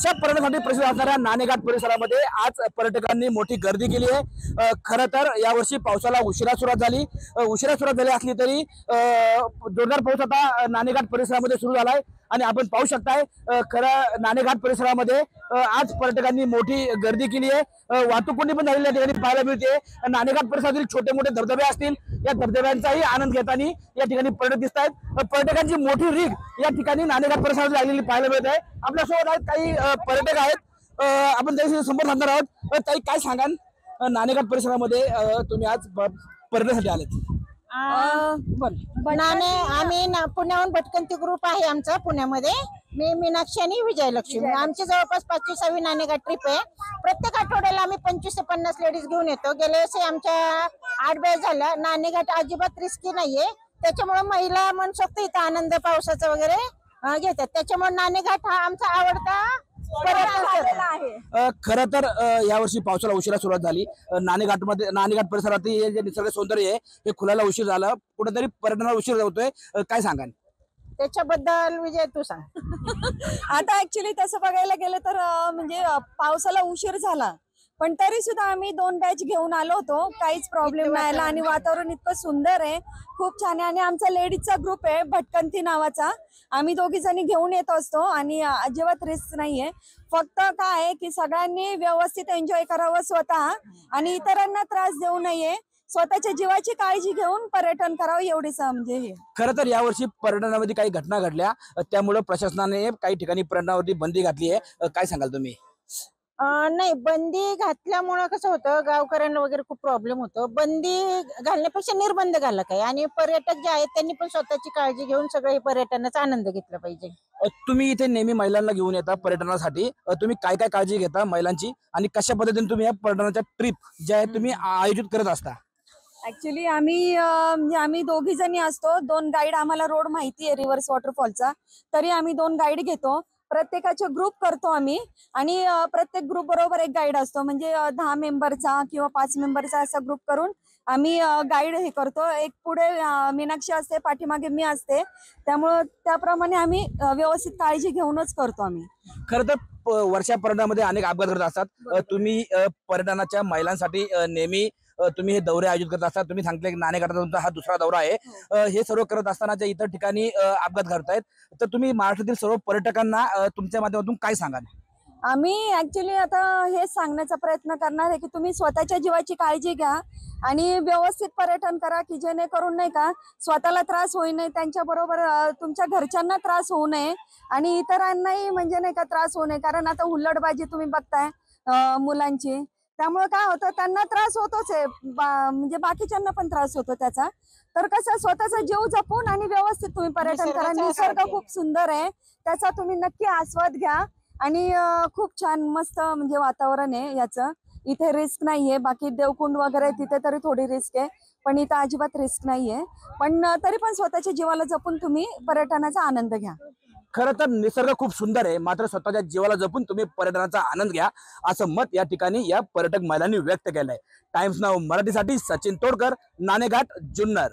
अशा पर्यटनासाठी प्रसिद्ध असणाऱ्या नाणेघाट परिसरामध्ये आज पर्यटकांनी मोठी गर्दी केली आहे। खरं तर यावर्षी पावसाला उशिरा सुरुवात झाली असली तरी जोरदार पाऊस आता नाणेघाट परिसरामध्ये सुरू झालाय आणि आपण पाहू शकताय खरं नाणेघाट परिसरामध्ये आज पर्यटकांनी मोठी गर्दी केली आहे। वाहतूक कोंडी पण झालेली या ठिकाणी पाहायला मिळते। नाणेघाट परिसरातील छोटे मोठे धबधबे असतील, या धबधब्यांचाही आनंद घेताना या ठिकाणी पर्यटक दिसत आहेत। पर्यटकांची मोठी रीघ या ठिकाणी नाणेघाट परिसरात लागलेली पाहायला मिळत आहे। आपल्यासोबत आहेत काही पर्यटक आहेत, आपण त्यांच्याशी संपर्क साधणार आहोत। ताई, काय सांगाल, नाणेघाट परिसरामध्ये तुम्ही आज पर्यटनासाठी आलेत? आम्ही पुण्याहून भटकंती ग्रुप आहे आमचा पुण्यामध्ये। मी मीनाक्षी आणि विजयलक्ष्मी, आमची जवळपास 5वी-6वी नाणेघाट ट्रिप आहे। प्रत्येक आठवड्याला आम्ही 25 ते 50 लेडीज घेऊन येतो। गेल्या वर्षी आमच्या 8 बॅच झाल्या। नाणेघाट अजिबात रिस्की नाहीये, त्याच्यामुळे महिला मनसोक्त इथं आनंद पावसाचा वगैरे घेतात। त्याच्यामुळे नाणेघाट हा आमचा आवडता आहे। खरं तर यावर्षी पावसाला उशिरा सुरुवात झाली। नाणेघाट परिसरात हे जे निसर्ग सौंदर्य आहे हे खुलायला उशीर झाला, कुठेतरी पर्यटनाला उशीर होतोय, काय सांगाल त्याच्याबद्दल? विजय, तू सांग। आता ऍक्च्युली तसं बघायला गेलं तर म्हणजे पावसाला उशीर झाला, पण तरी सुद्धा आम्ही 2 बॅच घेऊन आलो होतो, काहीच प्रॉब्लेम नाही आला आणि वातावरण इतकं सुंदर आहे, खूप छान आहे। आणि आमचा लेडीजचा ग्रुप आहे भटकंती नावाचा, आम्ही 2घी जणी घेऊन येत असतो आणि अजिबात रिस्क नाहीये। फक्त काय आहे की सगळ्यांनी व्यवस्थित एन्जॉय करावं स्वतः आणि इतरांना त्रास देऊ नये, स्वतःच्या जीवाची काळजी घेऊन पर्यटन करावं, एवढीच म्हणजे हे। खरं तर यावर्षी पर्यटनामध्ये काही घटना घडल्या, त्यामुळे प्रशासनाने काही ठिकाणी पर्यटनावरती बंदी घातली आहे, काय सांगाल तुम्ही? नाही, बंदी घातल्यामुळे कसं होतं, गावकऱ्यांना वगैरे खूप प्रॉब्लेम होतो। बंदी घालण्यापेक्षा निर्बंध घालला काय, आणि पर्यटक जे आहेत त्यांनी पण स्वतःची काळजी घेऊन सगळे पर्यटनाचा आनंद घेतला पाहिजे। तुम्ही इथे नेहमी महिलांना घेऊन येता पर्यटनासाठी, तुम्ही काय काय काळजी घेता महिलांची आणि कशा पद्धतीने तुम्ही या पर्यटनाच्या ट्रिप ज्या आहेत तुम्ही आयोजित करत असता? ऍक्च्युली आम्ही 2घी जणी असतो, 2 गाईड, आम्हाला रोड माहिती आहे रिव्हर्स वॉटरफॉलचा, तरी आम्ही 2 गाईड घेतो। प्रत्येकाचे ग्रुप करतो आम्ही आणि प्रत्येक ग्रुप बरोबर एक गाईड असतो, म्हणजे 10 मेंबरचा किंवा 5 मेंबरचा असा ग्रुप करून आम्ही गाईड हे करतो। एक पुढे मीनाक्षी असते, पाठीमागे मी असते, त्यामुळं त्याप्रमाणे आम्ही व्यवस्थित काळजी घेऊनच करतो आम्ही। खरं तर वर्षा पर्यटनामध्ये अनेक अपघात घडत असतात, तुम्ही पर्यटनाच्या महिलांसाठी नेहमी तुम्ही हे दौरे आयोजित करत असतात। तुम्ही सांगितले की नाणेघाटाचा तुमचा हा दुसरा दौरा आहे, हे सर्व करत असताना ज्या इतर ठिकाणी अपघात घडतायत, तर तुम्ही महाराष्ट्रातील सर्व पर्यटकांना तुमच्या माध्यमातून काय सांगाल? आम्ही ऍक्च्युली आता हेच सांगण्याचा प्रयत्न करणार आहे की तुम्ही स्वतःच्या जीवाची काळजी घ्या आणि व्यवस्थित पर्यटन करा, की जेणेकरून नाही का स्वतःला त्रास होऊ नये, त्यांच्या बरोबर तुमच्या घरच्यांना त्रास होऊ नये आणि इतरांनाही म्हणजे नाही का त्रास होऊ नये। कारण आता हुल्लडबाजी तुम्ही बघताय मुलांची, त्यामुळे काय होतं, त्यांना त्रास होतोच आहे, म्हणजे बाकीच्यांना पण त्रास होतो त्याचा। तर कसं स्वतःचा जीव जपून आणि व्यवस्थित तुम्ही पर्यटन करा। निसर्ग खूप सुंदर आहे, त्याचा तुम्ही नक्की आस्वाद घ्या आणि खूप छान मस्त म्हणजे वातावरण आहे याचं। इथे रिस्क नाहीये, बाकी देवकुंड वगैरे तिथे तरी थोडी रिस्क आहे, पण इथं अजिबात रिस्क नाहीये। पण तरी पण स्वतःच्या जीवाला जपून तुम्ही पर्यटनाचा आनंद घ्या। खरं तर निसर्ग खूप सुंदर आहे, मात्र स्वतःच्या जीवाला जपून तुम्ही पर्यटनाचा आनंद घ्या, असं मत या ठिकाणी या पर्यटक महिलांनी व्यक्त केलंय। टाइम्स नाऊ मराठीसाठी सचिन तोडकर, नाणेघाट, जुन्नर।